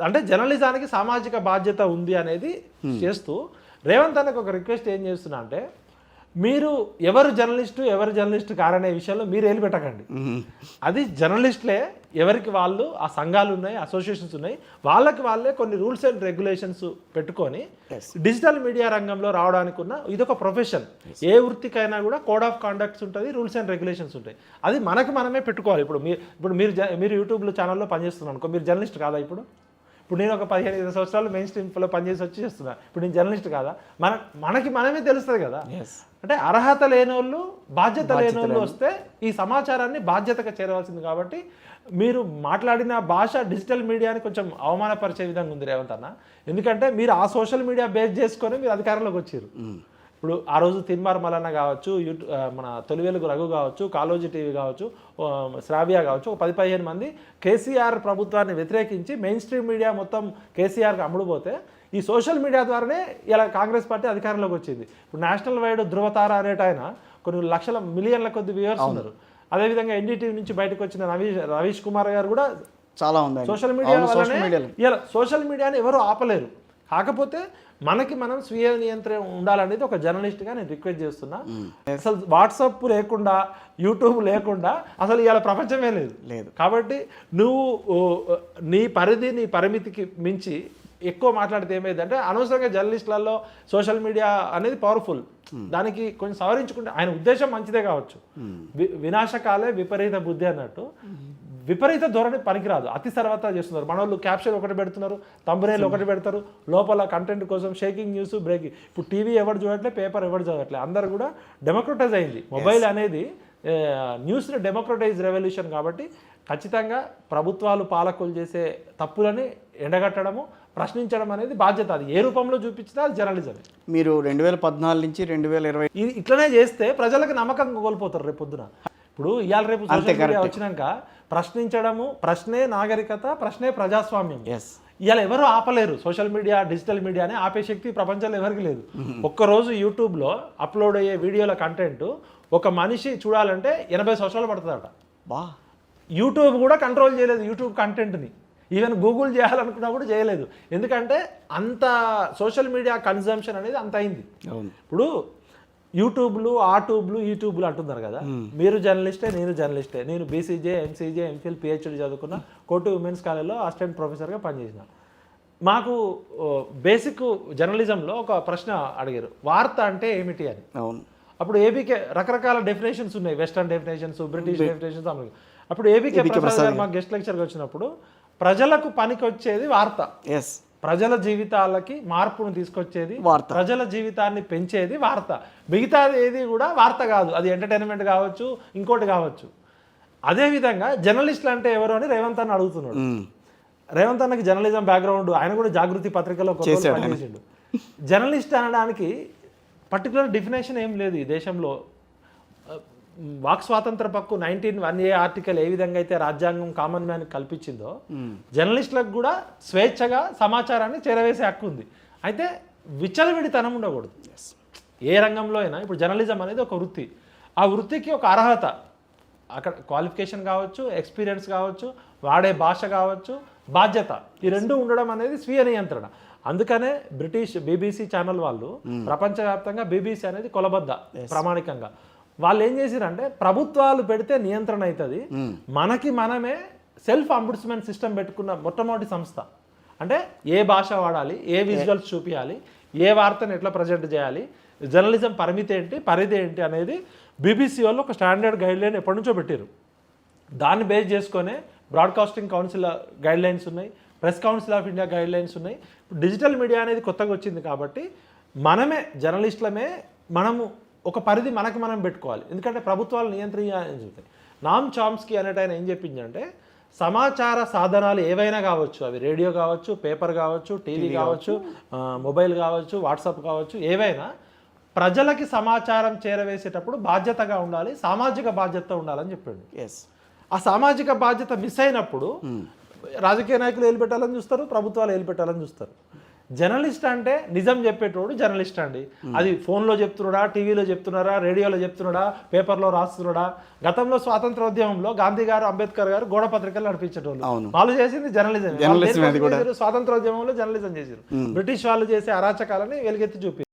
అంటే జర్నలిజానికి సామాజిక బాధ్యత ఉంది అనేది చేస్తూ రేవంత్ అన్నకు ఒక రిక్వెస్ట్ ఏం చేస్తున్నా అంటే మీరు ఎవరు జర్నలిస్టు కారనే విషయంలో మీరు ఏలు పెట్టకండి. అది జర్నలిస్టులే ఎవరికి వాళ్ళు ఆ సంఘాలు ఉన్నాయి, అసోసియేషన్స్ ఉన్నాయి, వాళ్ళకి వాళ్ళే కొన్ని రూల్స్ అండ్ రెగ్యులేషన్స్ పెట్టుకొని డిజిటల్ మీడియా రంగంలో రావడానికి ఉన్న ఇదొక ప్రొఫెషన్. ఏ వృత్తికైనా కూడా కోడ్ ఆఫ్ కాండక్ట్స్ ఉంటుంది, రూల్స్ అండ్ రెగ్యులేషన్స్ ఉంటాయి. అది మనమే పెట్టుకోవాలి. ఇప్పుడు మీరు యూట్యూబ్లో ఛానల్లో పనిచేస్తున్నారు అనుకో, మీరు జర్నలిస్ట్ కాదా? ఇప్పుడు నేను ఒక 15-20 సంవత్సరాలు మెయిన్ స్ట్రీమ్లో పనిచేసి వచ్చి చేస్తున్నా. ఇప్పుడు నేను జర్నలిస్ట్ కాదా? మనకి మనమే తెలుస్తుంది కదా. అంటే అర్హత లేని వాళ్ళు, బాధ్యత లేని వాళ్ళు వస్తే ఈ సమాచారాన్ని బాధ్యతగా చేరవలసింది. కాబట్టి మీరు మాట్లాడిన భాష డిజిటల్ మీడియాని కొంచెం అవమానపరిచే విధంగా ఉంది రేవంత్ అన్న. ఎందుకంటే మీరు ఆ సోషల్ మీడియా బేస్ చేసుకొని మీరు అధికారంలోకి వచ్చారు. ఇప్పుడు ఆ రోజు తిన్మార్ మల్లన్న కావచ్చు, మన తొలివేలుగు రఘు కావచ్చు, కాలోజీ టీవీ కావచ్చు, శ్రావ్య కావచ్చు, ఒక 10-15 మంది కేసీఆర్ ప్రభుత్వాన్ని వ్యతిరేకించి మెయిన్ స్ట్రీమ్ మీడియా మొత్తం కేసీఆర్కి అమ్ముడుపోతే ఈ సోషల్ మీడియా ద్వారానే ఇలా కాంగ్రెస్ పార్టీ అధికారంలోకి వచ్చింది. ఇప్పుడు నేషనల్ వైడ్ ధృవతార అనేట ఆయన కొన్ని లక్షల మిలియన్ల కొద్ది వ్యూవర్స్ ఉన్నారు. అదేవిధంగా ఎన్డీటీవీ నుంచి బయటకు వచ్చిన రవీష్ కుమార్ గారు కూడా చాలా ఉంది. సోషల్ మీడియా వల్లనే ఇలా సోషల్ మీడియాని ఎవరు ఆపలేరు. కాకపోతే మనకి మనం స్వీయ నియంత్రణ ఉండాలనేది ఒక జర్నలిస్ట్గా నేను రిక్వెస్ట్ చేస్తున్నా. అసలు వాట్సాప్ లేకుండా, యూట్యూబ్ లేకుండా అసలు ఇవాళ ప్రపంచమే లేదు. కాబట్టి నువ్వు నీ పరిమితికి మించి ఎక్కువ మాట్లాడితే ఏమైందంటే అనవసరంగా జర్నలిస్టులలో సోషల్ మీడియా అనేది పవర్ఫుల్. దానికి కొంచెం సవరించుకుంటే ఆయన ఉద్దేశం మంచిదే కావచ్చు. వినాశకాలే విపరీత బుద్ధి అన్నట్టు విపరీత ధోరణి పనికిరాదు. అతి సర్వతా చేస్తున్నారు. మన వాళ్ళు క్యాప్షన్ ఒకటి పెడుతున్నారు, తంబనేలు ఒకటి పెడతారు, లోపల కంటెంట్ కోసం షేకింగ్ న్యూస్, బ్రేకింగ్. ఇప్పుడు టీవీ ఎవరు చూడట్లే, పేపర్ ఎవరు చదవట్లే, అందరు కూడా డెమోక్రటైజ్ అయింది. మొబైల్ అనేది న్యూస్ని డెమోక్రటైజ్ రెవల్యూషన్. కాబట్టి ఖచ్చితంగా ప్రభుత్వాలు, పాలకులు చేసే తప్పులని ఎండగట్టడము, ప్రశ్నించడం అనేది బాధ్యత. అది ఏ రూపంలో చూపించినా అది జర్నలిజమే. మీరు 2014 నుంచి 2020 ఇట్లనే చేస్తే ప్రజలకు నమ్మకం కోల్పోతారు రేపు పొద్దున. ఇప్పుడు ఇవాళ రేపు సోషల్ మీడియా వచ్చినాక ప్రశ్నించడము, ప్రశ్నే నాగరికత, ప్రశ్నే ప్రజాస్వామ్యం. ఇవాళ ఎవరు ఆపలేరు. సోషల్ మీడియా, డిజిటల్ మీడియాని ఆపే శక్తి ప్రపంచంలో ఎవరికి లేదు. ఒక్కరోజు యూట్యూబ్లో అప్లోడ్ అయ్యే వీడియోల కంటెంట్ ఒక మనిషి చూడాలంటే 80 సంవత్సరాలు పడుతుందట. యూట్యూబ్ కూడా కంట్రోల్ చేయలేదు యూట్యూబ్ కంటెంట్ని. ఈవెన్ గూగుల్ చేయాలనుకున్నా కూడా చేయలేదు. ఎందుకంటే అంత సోషల్ మీడియా కన్జంప్షన్ అనేది అంత అయింది. ఇప్పుడు యూట్యూబ్లు, యూట్యూబ్లు అంటున్నారు కదా. మీరు జర్నలిస్టే, నేను జర్నలిస్టే. నేను బీసీజే, ఎంసీజే, ఎంఫిల్, పిహెచ్డి చదువుకున్న, కోటి ఉమెన్స్ కాలేజ్లో అసిస్టెంట్ ప్రొఫెసర్గా పనిచేసిన. మాకు బేసిక్ జర్నలిజంలో ఒక ప్రశ్న అడిగారు, వార్త అంటే ఏమిటి అని. అప్పుడు ఏబీకే రకరకాల డెఫినేషన్స్ ఉన్నాయి, వెస్టర్న్ డెఫినేషన్స్, బ్రిటిష్ డెఫినేషన్స్. అప్పుడు ఏబీకే ప్రసాద్ గారు మాకు గెస్ట్ లెక్చర్గా వచ్చినప్పుడు ప్రజలకు పనికి వచ్చేది వార్త, ప్రజల జీవితాలకి మార్పును తీసుకొచ్చేది వార్త, ప్రజల జీవితాన్ని పెంచేది వార్త. మిగతాది ఏది కూడా వార్త కాదు. అది ఎంటర్టైన్మెంట్ కావచ్చు, ఇంకోటి కావచ్చు. అదేవిధంగా జర్నలిస్టులు అంటే ఎవరు అని రేవంత్ అన్న అడుగుతున్నాడు. రేవంత్ అన్నకి జర్నలిజం బ్యాక్గ్రౌండ్, ఆయన కూడా జాగృతి పత్రికలో పనిచేసిండు. జర్నలిస్ట్ అనడానికి పర్టికులర్ డెఫినేషన్ ఏం లేదు ఈ దేశంలో. వాక్ స్వాతంత్ర హక్కు 19(1)A ఆర్టికల్ ఏ విధంగా అయితే రాజ్యాంగం కామన్ మ్యాన్ కల్పించిందో, జర్నలిస్టులకు కూడా స్వేచ్ఛగా సమాచారాన్ని చేరవేసే హక్కు ఉంది. అయితే విచ్చలవిడితనం ఉండకూడదు ఏ రంగంలో అయినా. ఇప్పుడు జర్నలిజం అనేది ఒక వృత్తి. ఆ వృత్తికి ఒక అర్హత, అక్కడ క్వాలిఫికేషన్ కావచ్చు, ఎక్స్పీరియన్స్ కావచ్చు, వాడే భాష కావచ్చు, బాధ్యత, ఈ రెండు ఉండడం అనేది స్వీయ నియంత్రణ. అందుకనే బ్రిటిష్ BBC ఛానల్ వాళ్ళు ప్రపంచవ్యాప్తంగా BBC అనేది కొలబద్ద ప్రామాణికంగా. వాళ్ళు ఏం చేసిరంటే ప్రభుత్వాలు పెడితే నియంత్రణ అవుతుంది, మనకి మనమే సెల్ఫ్ అంబుడ్స్మెంట్ సిస్టమ్ పెట్టుకున్న మొట్టమొదటి సంస్థ. అంటే ఏ భాష వాడాలి, ఏ విజువల్స్ చూపించాలి, ఏ వార్తను ఎట్లా ప్రజెంట్ చేయాలి, జర్నలిజం పరిధి ఏంటి అనేది BBC వాళ్ళు ఒక స్టాండర్డ్ గైడ్లైన్ ఎప్పటి నుంచో పెట్టారు. దాన్ని బేస్ చేసుకునే బ్రాడ్కాస్టింగ్ కౌన్సిల్ గైడ్లైన్స్ ఉన్నాయి, press council of India guidelines ఉన్నాయి. డిజిటల్ మీడియా అనేది కొత్తగా వచ్చింది కాబట్టి మనమే జర్నలిస్టులమే మనము ఒక పరిధి మనకి మనం పెట్టుకోవాలి. ఎందుకంటే ప్రభుత్వాలు నియంత్రించాలని చెప్తాయి. నామ్ చామ్స్కీ అనేట ఆయన ఏం చెప్పిందంటే, సమాచార సాధనాలు ఏవైనా కావచ్చు, అవి రేడియో కావచ్చు, పేపర్ కావచ్చు, టీవీ కావచ్చు, మొబైల్ కావచ్చు, వాట్సాప్ కావచ్చు, ఏవైనా ప్రజలకి సమాచారం చేరవేసేటప్పుడు బాధ్యతగా ఉండాలి, సామాజిక బాధ్యత ఉండాలని చెప్పాడు. ఆ సామాజిక బాధ్యత మిస్ అయినప్పుడు రాజకీయ నాయకులు ఏలు పెట్టాలని చూస్తారు, ప్రభుత్వాలు ఏలు పెట్టాలని చూస్తారు. జర్నలిస్ట్ అంటే నిజం చెప్పేటోడు జర్నలిస్ట్ అండి. అది ఫోన్లో చెప్తున్నాడా, టీవీలో చెప్తున్నారా, రేడియోలో చెప్తున్నాడా, పేపర్లో రాస్తున్నాడా? గతంలో స్వాతంత్రోద్యమంలో గాంధీ గారు, అంబేద్కర్ గారు గోడ పత్రికలు నడిపించేటోళ్ళు. వాళ్ళు చేసింది జర్నలిజం. స్వాతంత్రోద్యమంలో జర్నలిజం చేశారు. బ్రిటిష్ వాళ్ళు చేసే అరాచకాలని వెలుగెత్తి చూపి